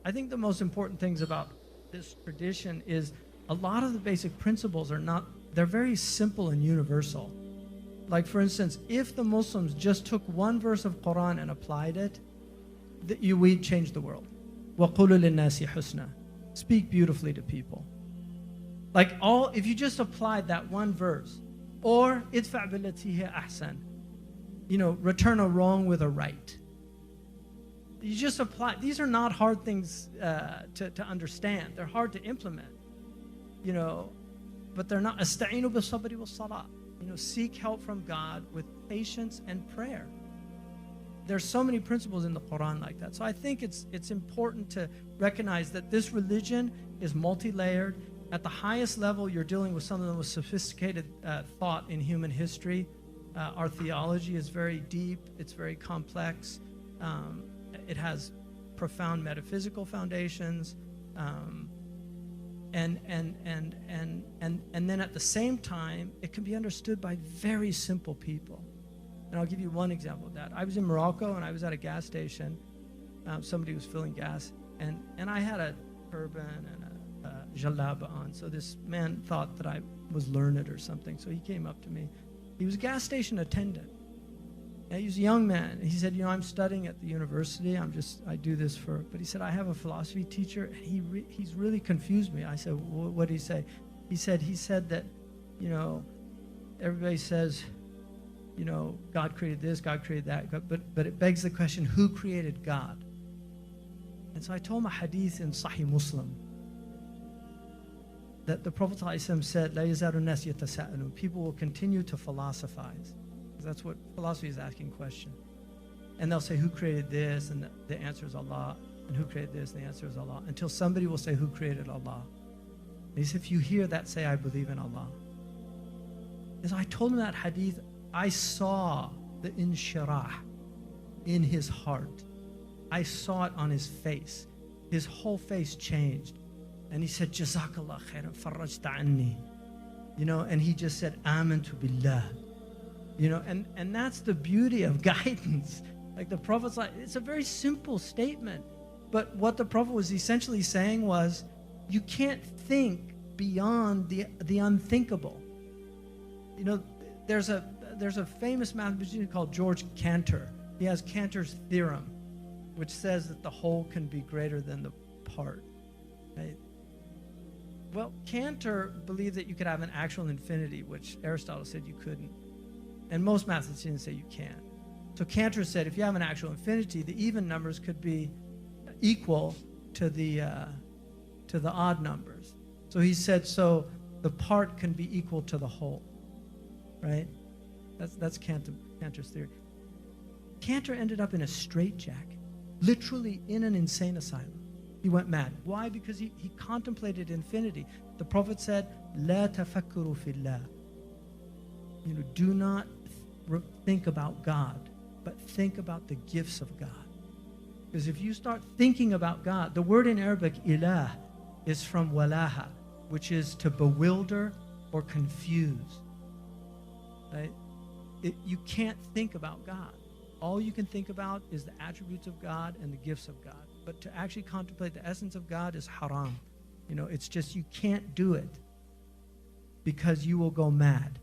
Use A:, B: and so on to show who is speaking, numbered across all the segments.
A: I think the most important things about this tradition is a lot of the basic principles are not, they're very simple and universal. Like for instance, if the Muslims just took one verse of Quran and applied it, we'd change the world. وَقُولُوا لِلنَّاسِ حُسْنًا. Speak beautifully to people. Like if you just applied that one verse, or idfa' billati hiya ahsan, return a wrong with a right. You just apply. These are not hard things to understand. They're hard to implement, but they're not. Asta'inu bis-sabri was-salah. Seek help from God with patience and prayer. There's so many principles in the Quran like that. So I think it's important to recognize that this religion is multi-layered. At the highest level, you're dealing with some of the most sophisticated thought in human history. Our theology is very deep. It's very complex. It has profound metaphysical foundations, and then at the same time, it can be understood by very simple people. And I'll give you one example of that. I was in Morocco and I was at a gas station. Somebody was filling gas, and I had a turban and a jalaba on. So this man thought that I was learned or something. So he came up to me. He was a gas station attendant. And he was a young man. He said, I'm studying at the university. I do this but he said, I have a philosophy teacher. And he's really confused me. I said, what did he say? He said that, everybody says, God created this, God created that. But it begs the question, who created God? And so I told him a hadith in Sahih Muslim that the Prophet ﷺ said, "La yazalu nas yatasa'alun." People will continue to philosophize. That's what philosophy is, asking questions. And they'll say, who created this? And the answer is Allah. And who created this? And the answer is Allah. Until somebody will say, who created Allah? And he said, if you hear that, say, I believe in Allah. And so I told him that hadith. I saw the inshirah in his heart. I saw it on his face. His whole face changed. And he said, Jazakallah khairan farajta anni. And he just said, Amantu billah. And that's the beauty of guidance. Like the Prophet's it's a very simple statement. But what the Prophet was essentially saying was, you can't think beyond the unthinkable. There's a famous mathematician called George Cantor. He has Cantor's theorem, which says that the whole can be greater than the part. Right? Well, Cantor believed that you could have an actual infinity, which Aristotle said you couldn't. And most mathematicians say you can. So Cantor said if you have an actual infinity, the even numbers could be equal to the odd numbers. So he said, so the part can be equal to the whole, right? That's Cantor's theory. Cantor ended up in a straitjacket, literally in an insane asylum. He went mad. Why? Because he contemplated infinity. The Prophet said, "La tafakkuru fillah." Do not think about God, but think about the gifts of God. Because if you start thinking about God, the word in Arabic, ilah, is from walaha, which is to bewilder or confuse. Right? You can't think about God. All you can think about is the attributes of God and the gifts of God. But to actually contemplate the essence of God is haram. It's just you can't do it because you will go mad.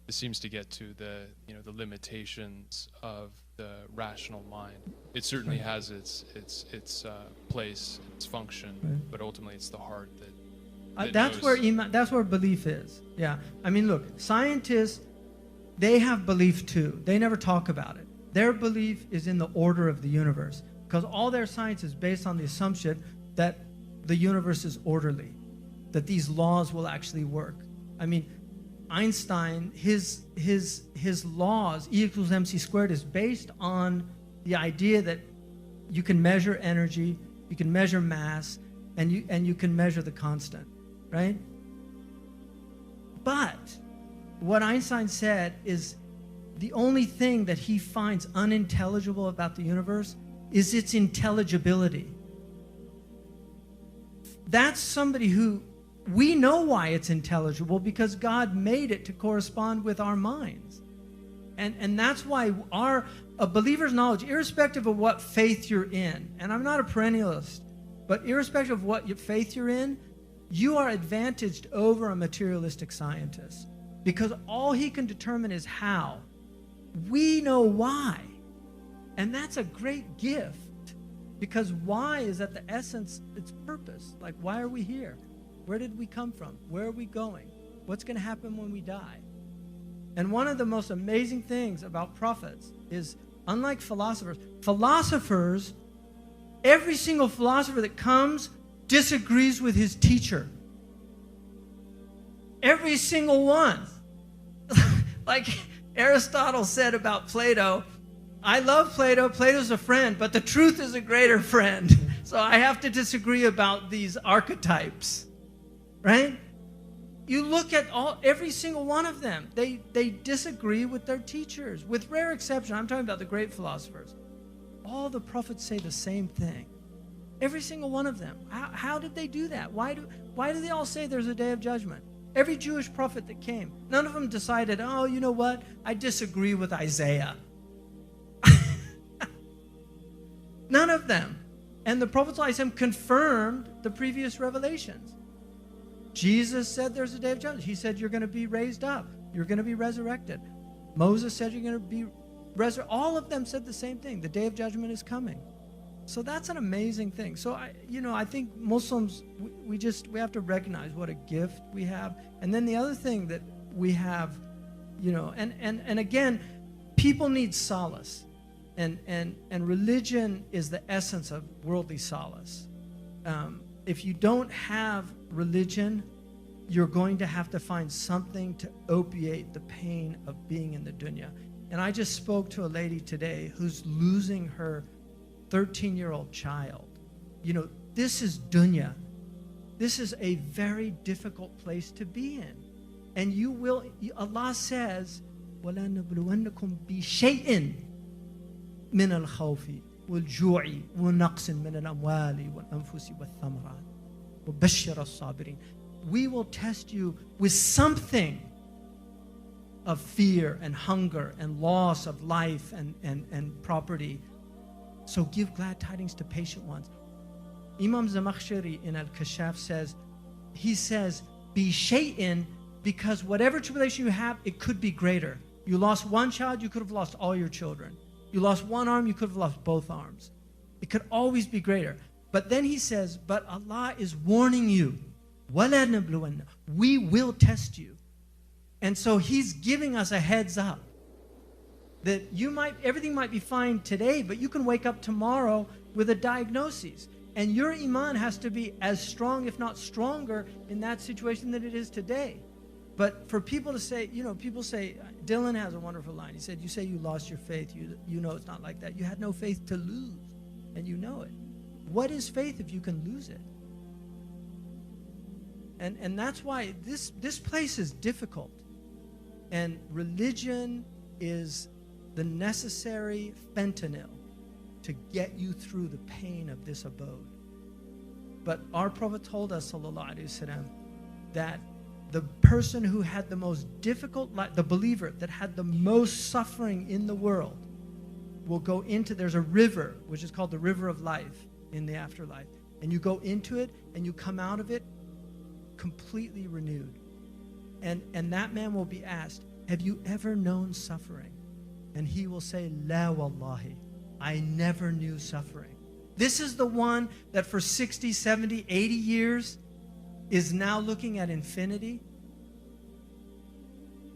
B: This seems to get to the limitations of the rational mind. It certainly has its place, its function, right. But ultimately it's the heart that
A: that's where belief is. Yeah. I mean, look, scientists, they have belief too. They never talk about it. Their belief is in the order of the universe because all their science is based on the assumption that the universe is orderly, that these laws will actually work. I mean, Einstein, his laws, E equals mc squared, is based on the idea that you can measure energy, you can measure mass, and you can measure the constant, right? But what Einstein said is the only thing that he finds unintelligible about the universe is its intelligibility. That's somebody who, we know why it's intelligible, because God made it to correspond with our minds. And that's why a believer's knowledge, irrespective of what faith you're in, and I'm not a perennialist, but irrespective of what faith you're in, you are advantaged over a materialistic scientist because all he can determine is how. We know why. And that's a great gift because why is at the essence, its purpose. Like, why are we here? Where did we come from? Where are we going? What's going to happen when we die? And one of the most amazing things about prophets is, unlike philosophers, every single philosopher that comes disagrees with his teacher. Every single one. Like Aristotle said about Plato, I love Plato, Plato's a friend, but the truth is a greater friend. So I have to disagree about these archetypes, right? You look at every single one of them. They disagree with their teachers. With rare exception, I'm talking about the great philosophers. All the prophets say the same thing. Every single one of them. How did they do that? Why do they all say there's a day of judgment? Every Jewish prophet that came, none of them decided, oh, you know what? I disagree with Isaiah. None of them. And the Prophet ﷺ confirmed the previous revelations. Jesus said there's a day of judgment. He said you're going to be raised up. You're going to be resurrected. Moses said you're going to be resurrected. All of them said the same thing. The day of judgment is coming. So that's an amazing thing. So I think Muslims, we have to recognize what a gift we have. And then the other thing that we have, and again, people need solace. And religion is the essence of worldly solace. If you don't have religion, you're going to have to find something to opiate the pain of being in the dunya. And I just spoke to a lady today who's losing her 13-year-old child. This is dunya. This is a very difficult place to be in. And Allah says, وَلَنَبْلُوَنَّكُمْ بِشَيْءٍ مِنَ الْخَوْفِ وَالْجُوعِ وَنَقْصٍ مِنَ الْأَمْوَالِ وَالْأَنفُسِ وَالثَّمَرَاتِ وَبَشِّرَ الصَّابِرِينَ. We will test you with something of fear and hunger and loss of life and property. So give glad tidings to patient ones. Imam Zamakhshari in Al-Kashaf says, be shay'in, because whatever tribulation you have, it could be greater. You lost one child, you could have lost all your children. You lost one arm, you could have lost both arms. It could always be greater. But then he says, but Allah is warning you. We will test you. And so he's giving us a heads up that everything might be fine today, but you can wake up tomorrow with a diagnosis. And your iman has to be as strong, if not stronger, in that situation than it is today. But for people to say, people say, Dylan has a wonderful line. He said, you say you lost your faith. You know it's not like that. You had no faith to lose, and you know it. What is faith if you can lose it? And that's why this place is difficult. And religion is the necessary fentanyl to get you through the pain of this abode. But our Prophet told us, sallallahu alaihi wasallam, that the person who had the most difficult life, the believer that had the most suffering in the world, will go into, there's a river, which is called the river of life in the afterlife. And you go into it and you come out of it completely renewed. And that man will be asked, have you ever known suffering? And he will say, La wallahi, I never knew suffering. This is the one that for 60, 70, 80 years is now looking at infinity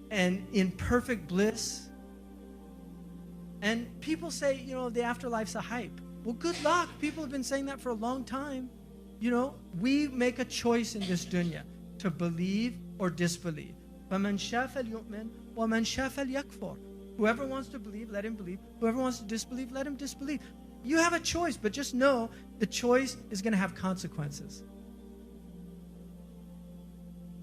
A: and in perfect bliss. And people say, the afterlife's a hype. Well, good luck. People have been saying that for a long time. We make a choice in this dunya to believe or disbelieve. فَمَنْ شَاءَ فَلْيُؤْمِنْ وَمَنْ شَاءَ فَلْيَكْفُرْ. Whoever wants to believe, let him believe. Whoever wants to disbelieve, let him disbelieve. You have a choice, but just know the choice is going to have consequences.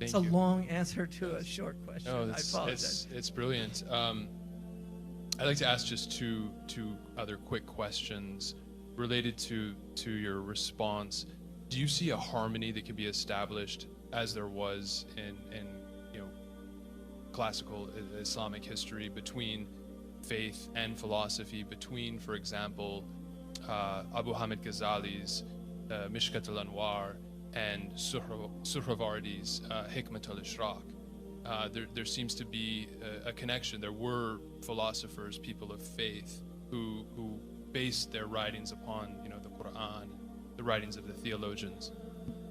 A: It's a long answer to a short question.
B: No,
A: I apologize.
B: It's brilliant. I'd like to ask just two other quick questions related to your response. Do you see a harmony that can be established as there was in classical Islamic history between faith and philosophy between, for example, Abu Hamid Ghazali's Mishkat al-Anwar and Suhrawardi's Hikmat al-Ishraq. There seems to be a connection. There were philosophers, people of faith, who based their writings upon, the Quran, the writings of the theologians.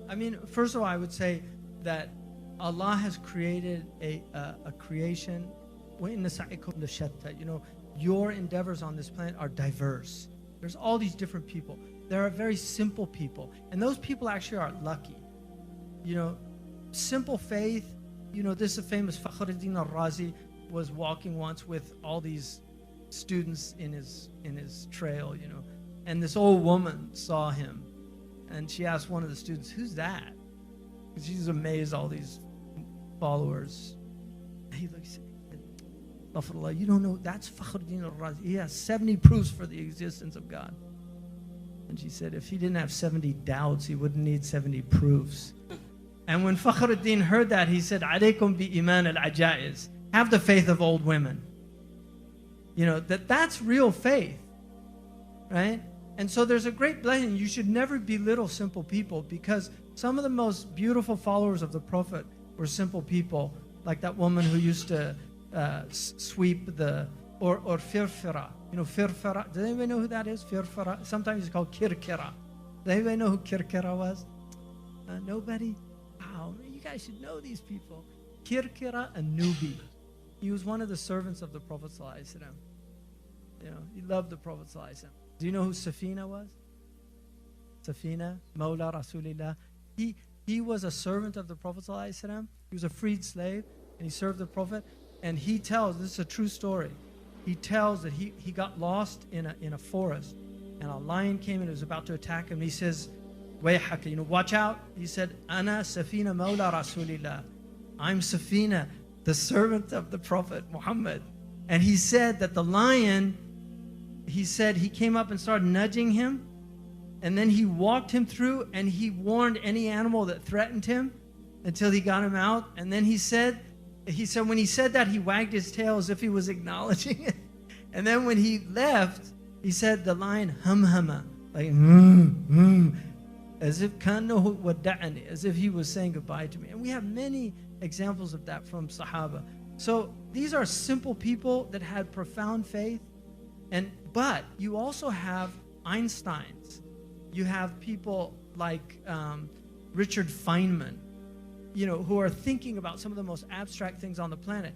A: I mean, first of all, I would say that Allah has created a creation. Your endeavors on this planet are diverse. There's all these different people. There are very simple people, and those people actually are lucky. Simple faith. This is a famous Fakhruddin al-Razi was walking once with all these students in his trail, and this old woman saw him, and she asked one of the students, "Who's that?" Because she's amazed all these followers. And he looks, "Astaghfirullah, you don't know, that's Fakhruddin al-Razi. He has 70 proofs for the existence of God." And she said, if he didn't have 70 doubts, he wouldn't need 70 proofs. And when Fakhruddin heard that, he said, "Alaykum bi iman al-ajaiz." Have the faith of old women. That's real faith, right? And so there's a great blessing. You should never belittle simple people, because some of the most beautiful followers of the Prophet were simple people, like that woman who used to sweep or firfira. Firfira. Does anybody know who that is? Firfira. Sometimes it's called kirkira. Does anybody know who kirkira was? Nobody? Wow, you guys should know these people. Kirkira Anubi. He was one of the servants of the Prophet ﷺ. He loved the Prophet ﷺ. Do you know who Safina was? Safina, Mawla Rasulillah. He was a servant of the Prophet ﷺ. He was a freed slave, and he served the Prophet. And he tells, this is a true story, he tells that he got lost in a forest, and a lion came and was about to attack him. He says, "Wayhaka, watch out." He said, "Ana Safina Mawla Rasulillah." I'm Safina, the servant of the Prophet Muhammad. And he said that the lion, he said he came up and started nudging him, and then he walked him through, and he warned any animal that threatened him until he got him out. And then he said when he said that, he wagged his tail as if he was acknowledging it. And then when he left, he said the lion hum-huma, like as if kanahu wada'ani, as if he was saying goodbye to me. And we have many examples of that from Sahaba. So these are simple people that had profound faith. But you also have Einsteins. You have people like Richard Feynman, who are thinking about some of the most abstract things on the planet.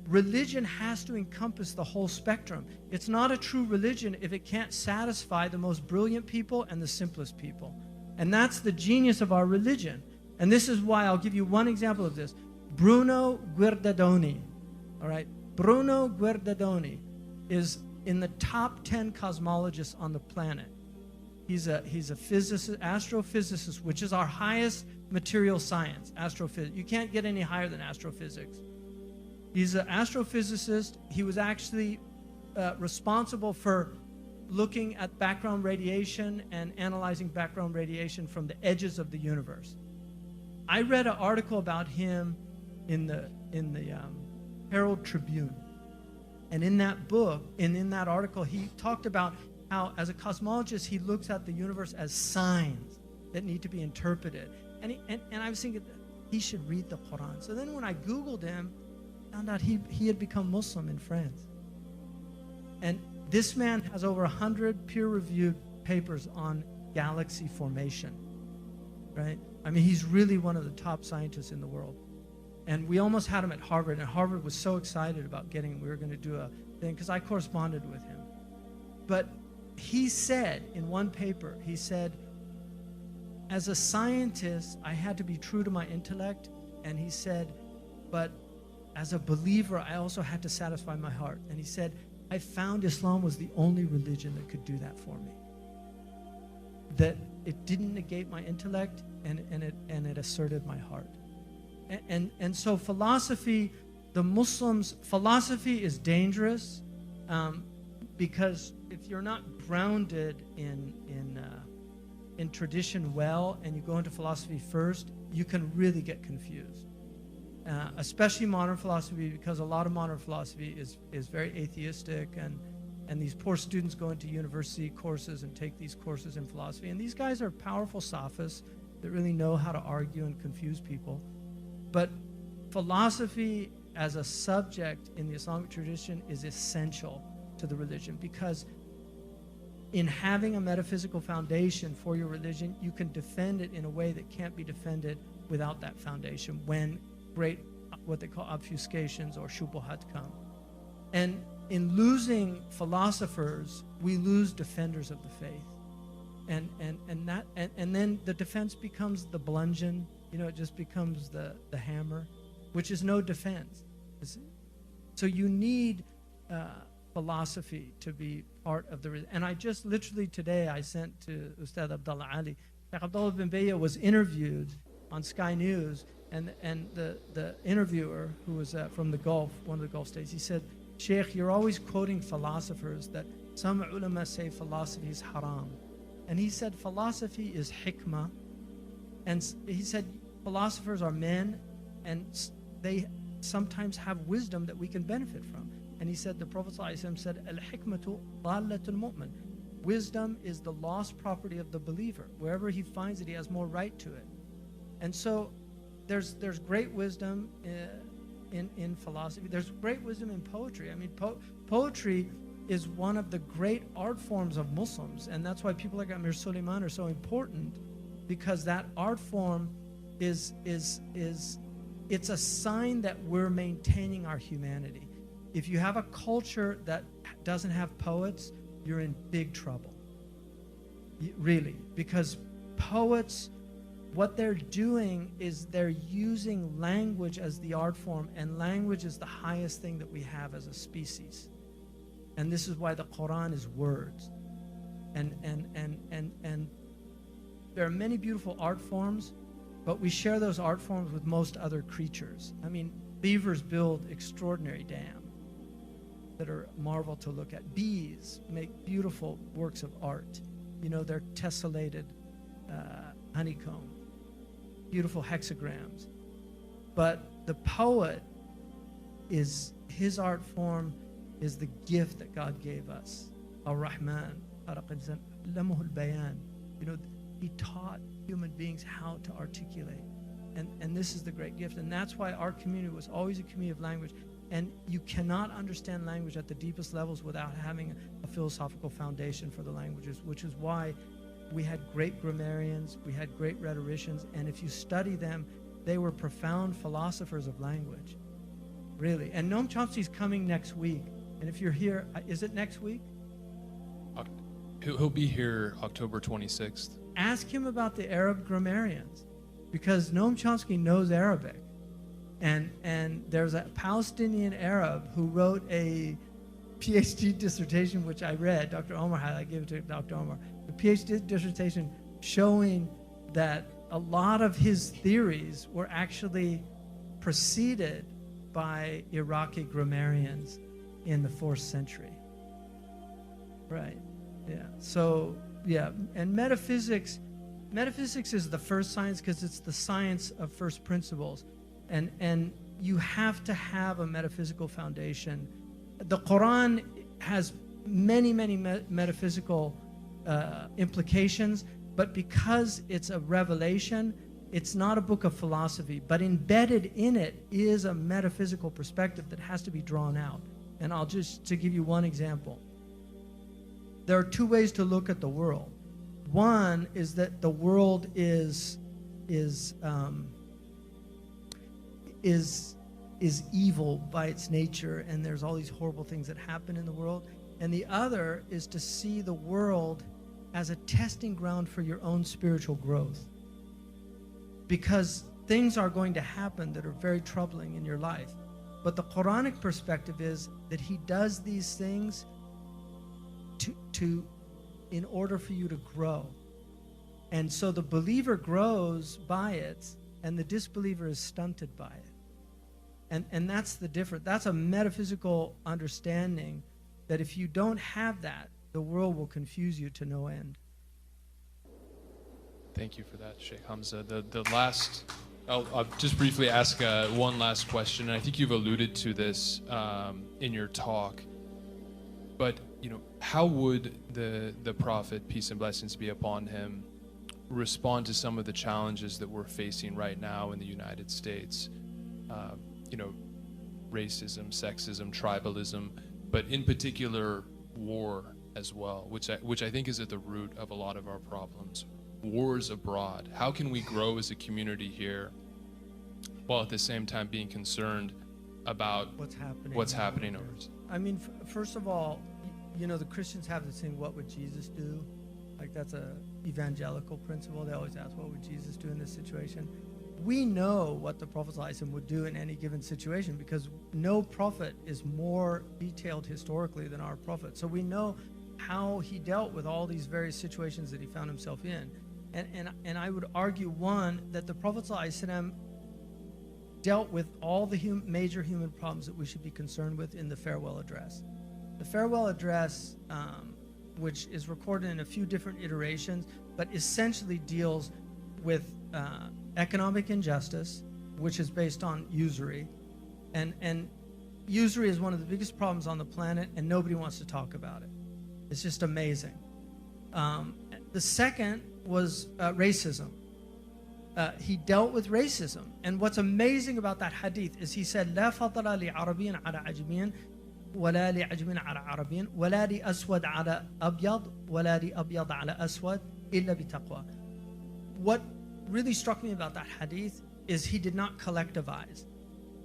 A: Religion has to encompass the whole spectrum. It's not a true religion if it can't satisfy the most brilliant people and the simplest people. And that's the genius of our religion. And this is why I'll give you one example of this. Bruno Guerradoni, all right? Bruno Guerradoni is in the top 10 cosmologists on the planet. He's a physicist, astrophysicist, which is our highest material science, astrophysics. You can't get any higher than astrophysics. He's an astrophysicist. He was actually responsible for looking at background radiation and analyzing background radiation from the edges of the universe. I read an article about him in the Herald Tribune. And in that book, and in that article, he talked about how, as a cosmologist, he looks at the universe as signs that need to be interpreted. And I was thinking, he should read the Quran. So then when I Googled him, I found out he had become Muslim in France. And this man has over 100 peer-reviewed papers on galaxy formation, right? I mean, he's really one of the top scientists in the world. And we almost had him at Harvard, and Harvard was so excited about getting him. We were going to do a thing, because I corresponded with him. But he said in one paper, he said, as a scientist, I had to be true to my intellect. And he said, but as a believer, I also had to satisfy my heart. And he said, I found Islam was the only religion that could do that for me. That it didn't negate my intellect, and it asserted my heart. And so philosophy, the Muslims, philosophy is dangerous because if you're not grounded in tradition well, and you go into philosophy first, you can really get confused. especially modern philosophy, because a lot of modern philosophy is very atheistic, and these poor students go into university courses and take these courses in philosophy. And these guys are powerful sophists that really know how to argue and confuse people. But philosophy as a subject in the Islamic tradition is essential to the religion, because in having a metaphysical foundation for your religion, you can defend it in a way that can't be defended without that foundation when great, what they call obfuscations or shubuhat come. And in losing philosophers, we lose defenders of the faith. And then the defense becomes the bludgeon, it just becomes the hammer, which is no defense. So you need philosophy to be part of the. And I just literally today I sent to Ustad Abdullah Ali. Sheikh Abdullah bin Bayya was interviewed on Sky News, and the interviewer, who was from the Gulf, one of the Gulf states, he said, "Sheikh, you're always quoting philosophers that some ulama say philosophy is haram." And he said philosophy is hikmah. And he said philosophers are men, and they sometimes have wisdom that we can benefit from. And he said, the Prophet ﷺ said, "Al-hikmatu dalatul mu'min." Wisdom is the lost property of the believer. Wherever he finds it, he has more right to it. And so there's great wisdom in philosophy. There's great wisdom in poetry. I mean, poetry is one of the great art forms of Muslims, and that's why people like Amir Suleiman are so important, because that art form is it's a sign that we're maintaining our humanity. If you have a culture that doesn't have poets, you're in big trouble. Really, because poets, what they're doing is they're using language as the art form, and language is the highest thing that we have as a species. And this is why the Quran is words. And there are many beautiful art forms, but we share those art forms with most other creatures. I mean, beavers build extraordinary dams that are a marvel to look at. Bees make beautiful works of art. They're tessellated honeycomb, beautiful hexagrams. But the poet, his art form is the gift that God gave us. Ar-Rahman, he taught human beings how to articulate. And this is the great gift. And that's why our community was always a community of language. And you cannot understand language at the deepest levels without having a philosophical foundation for the languages, which is why we had great grammarians, we had great rhetoricians, and if you study them, they were profound philosophers of language. Really. And Noam Chomsky's coming next week. And if you're here, is it next week?
B: He'll be here October 26th.
A: Ask him about the Arab grammarians, because Noam Chomsky knows Arabic. And there's a Palestinian Arab who wrote a PhD dissertation, which I read. Dr. Omar had, I gave it to Dr. Omar. The PhD dissertation showing that a lot of his theories were actually preceded by Iraqi grammarians in the 4th century. Right, yeah. So, yeah, and metaphysics is the first science because it's the science of first principles. And you have to have a metaphysical foundation. The Quran has many metaphysical implications, but because it's a revelation, it's not a book of philosophy, but embedded in it is a metaphysical perspective that has to be drawn out. And I'll just, to give you one example, there are two ways to look at the world. One is that the world is evil by its nature, and there's all these horrible things that happen in the world. And the other is to see the world as a testing ground for your own spiritual growth. Because things are going to happen that are very troubling in your life. But the Quranic perspective is that he does these things in order for you to grow. And so the believer grows by it, and the disbeliever is stunted by it. And that's the difference. That's a metaphysical understanding that if you don't have that, the world will confuse you to no end.
B: Thank you for that, Sheikh Hamza. The last I'll just briefly ask one last question, and I think you've alluded to this in your talk. But how would the Prophet, peace and blessings be upon him, respond to some of the challenges that we're facing right now in the United States? Racism, sexism, tribalism, but in particular war as well, which I think is at the root of a lot of our problems. Wars abroad. How can we grow as a community here while at the same time being concerned about what's happening overseas?
A: I mean, first of all, the Christians have this thing, what would Jesus do? Like, that's a evangelical principle. They always ask, what would Jesus do in this situation? We know what the Prophet ﷺ would do in any given situation, because no prophet is more detailed historically than our prophet. So we know how he dealt with all these various situations that he found himself in. And I would argue, one, that the Prophet ﷺ dealt with all the major human problems that we should be concerned with in the farewell address. The farewell address, which is recorded in a few different iterations, but essentially deals with economic injustice, which is based on usury. And usury is one of the biggest problems on the planet, and nobody wants to talk about it. It's just amazing. The second was racism. He dealt with racism. And what's amazing about that hadith is he said, لا فضل لعربي على عجمي ولا لعجم على عربي ولا لأسود على أبيض ولا لأبيض على أسود إلا بتقوى. What really struck me about that hadith is he did not collectivize.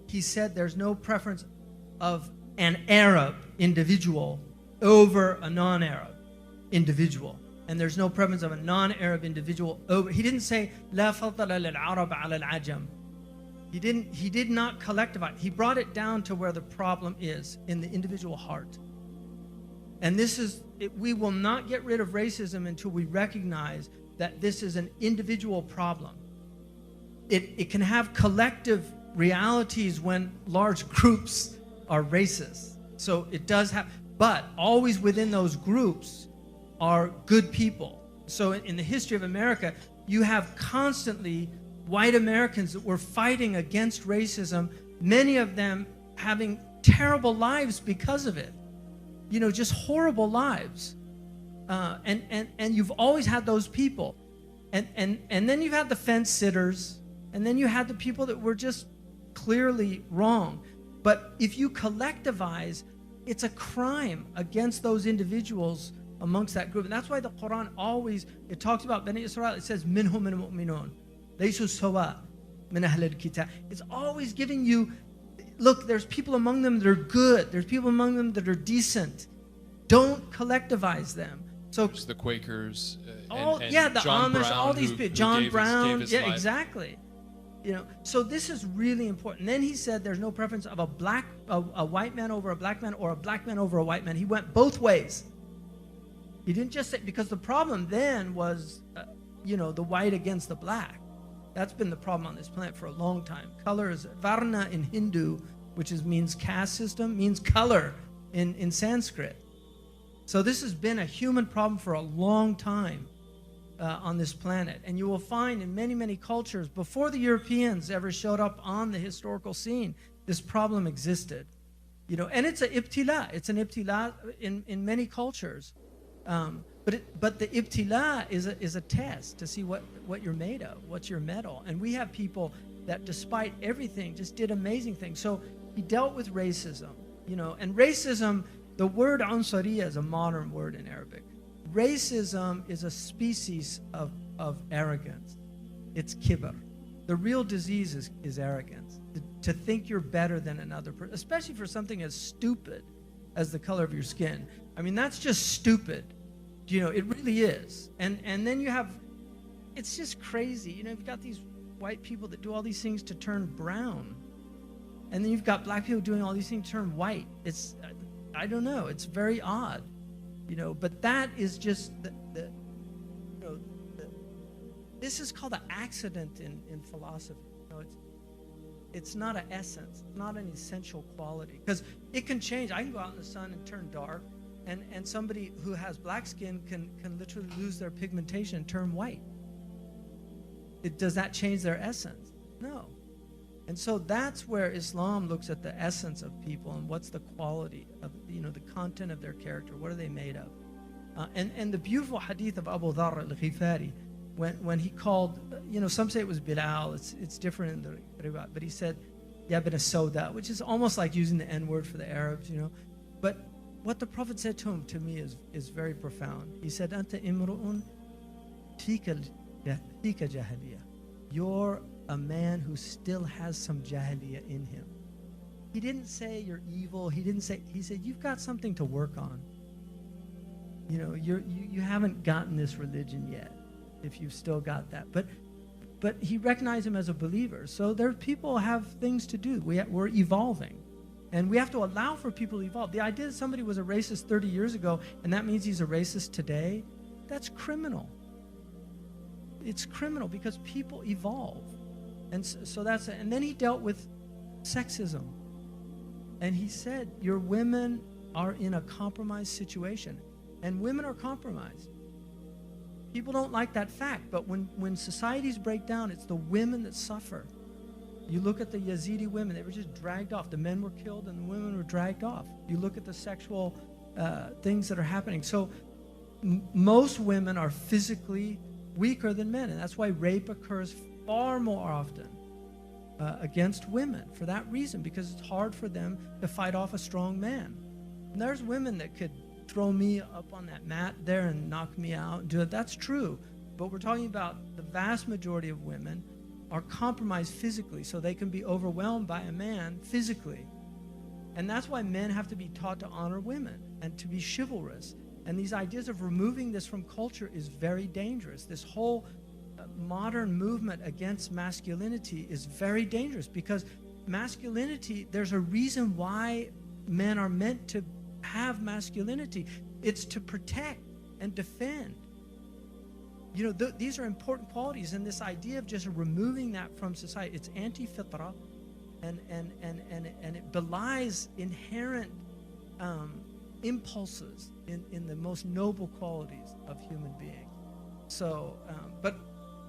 A: He said there's no preference of an Arab individual over a non-Arab individual. And there's no preference of a non-Arab individual over. He didn't say لا فضل للعرب على العجم. He did not collectivize. He brought it down to where the problem is, in the individual heart. And we will not get rid of racism until we recognize that this is an individual problem. It can have collective realities when large groups are racist. So it does have, but always within those groups are good people. So in the history of America, you have constantly white Americans that were fighting against racism, many of them having terrible lives because of it. Just horrible lives. And you've always had those people. And then you've had the fence sitters, and then you had the people that were just clearly wrong. But if you collectivize, it's a crime against those individuals amongst that group. And that's why the Quran it talks about Bani Israel. It says, minhum min mu'minun, laysu sawa min ahl al-kitab. It's always giving you, look, there's people among them that are good. There's people among them that are decent. Don't collectivize them. So
B: the Quakers,
A: the
B: John
A: Amish,
B: Brown,
A: all these people, John Brown,
B: gave his life.
A: Exactly. So this is really important. And then he said there's no preference of a white man over a black man, or a black man over a white man. He went both ways. He didn't just say, because the problem then was, the white against the black. That's been the problem on this planet for a long time. Color is varna in Hindu, which means caste system, means color in Sanskrit. So this has been a human problem for a long time on this planet. And you will find in many, many cultures, before the Europeans ever showed up on the historical scene, this problem existed. And it's an ibtila. It's an ibtila in many cultures. But the ibtila is a test to see what you're made of, what's your metal. And we have people that, despite everything, just did amazing things. So he dealt with racism, and racism, the word ansariya is a modern word in Arabic. Racism is a species of arrogance. It's kibr. The real disease is arrogance. To think you're better than another person, especially for something as stupid as the color of your skin. I mean, that's just stupid. It really is. And then you have, it's just crazy. You've got these white people that do all these things to turn brown. And then you've got black people doing all these things to turn white. I don't know. It's very odd. But that is just this is called an accident in philosophy. It's not an essence. It's not an essential quality. Because it can change. I can go out in the sun and turn dark. And somebody who has black skin can literally lose their pigmentation and turn white. Does that change their essence? No. And so that's where Islam looks at the essence of people and what's the quality of, the content of their character. What are they made of? And the beautiful hadith of Abu Dharr al-Ghifari, when he called, some say it was Bilal, it's different in the riwayat, but he said, Ya bin as-Sawda, which is almost like using the N-word for the Arabs, But what the Prophet said to him, to me, is very profound. He said, Anta imru'un fika jahiliya. You're a man who still has some jahiliya in him. He didn't say you're evil. He said, you've got something to work on. You haven't gotten this religion yet, if you've still got that. But he recognized him as a believer. So there people have things to do. We're evolving. And we have to allow for people to evolve. The idea that somebody was a racist 30 years ago and that means he's a racist today, that's criminal. It's criminal because people evolve. And so that's it. And then he dealt with sexism. And he said, your women are in a compromised situation. And women are compromised. People don't like that fact, but when societies break down, it's the women that suffer. You look at the Yazidi women, they were just dragged off. The men were killed and the women were dragged off. You look at the sexual things that are happening. So most women are physically weaker than men, and that's why rape occurs far more often against women for that reason, because it's hard for them to fight off a strong man. And there's women that could throw me up on that mat there and knock me out and do it. That's true. But we're talking about the vast majority of women are compromised physically, so they can be overwhelmed by a man physically. And that's why men have to be taught to honor women and to be chivalrous. And these ideas of removing this from culture is very dangerous. This whole modern movement against masculinity is very dangerous, because masculinity, there's a reason why men are meant to have masculinity. It's to protect and defend. These are important qualities, and this idea of just removing that from society, it's anti-fitra, and it belies inherent impulses in the most noble qualities of human beings. So, but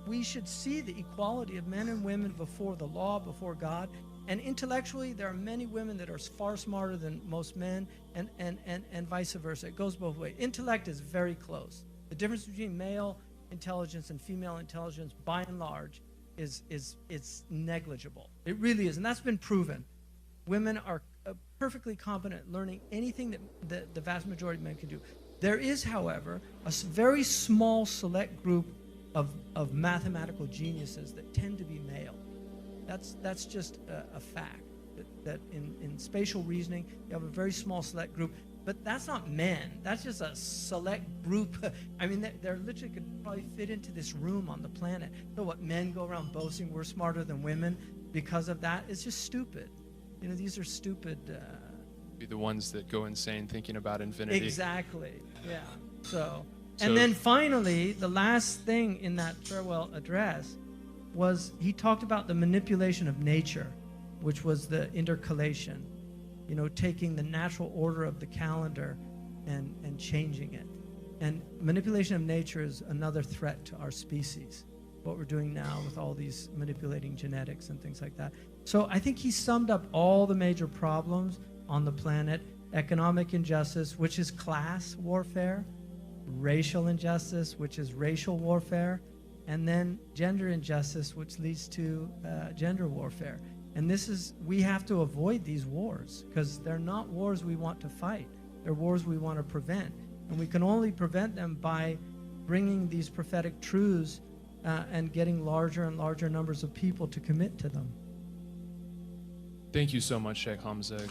A: we should see the equality of men and women before the law, before God. And intellectually, there are many women that are far smarter than most men, and vice versa. It goes both ways. Intellect is very close. The difference between male intelligence and female intelligence, by and large, is negligible. It really is, and that's been proven. Women are perfectly competent at learning anything that the vast majority of men can do. There is, however, a very small select group of mathematical geniuses that tend to be male. That's just a fact, that in spatial reasoning, you have a very small select group. But that's not men. That's just a select group. I mean, they're literally could probably fit into this room on the planet. So what, men go around boasting we're smarter than women because of that? It's just stupid. These are stupid.
B: Be the ones that go insane thinking about infinity.
A: Exactly. Yeah. So, and then finally, the last thing in that farewell address was he talked about the manipulation of nature, which was the intercalation. Taking the natural order of the calendar and changing it. And manipulation of nature is another threat to our species, what we're doing now with all these manipulating genetics and things like that. So I think he summed up all the major problems on the planet: economic injustice, which is class warfare; racial injustice, which is racial warfare; and then gender injustice, which leads to gender warfare. And we have to avoid these wars, because they're not wars we want to fight. They're wars we want to prevent. And we can only prevent them by bringing these prophetic truths and getting larger and larger numbers of people to commit to them.
B: Thank you so much, Sheikh Hamza.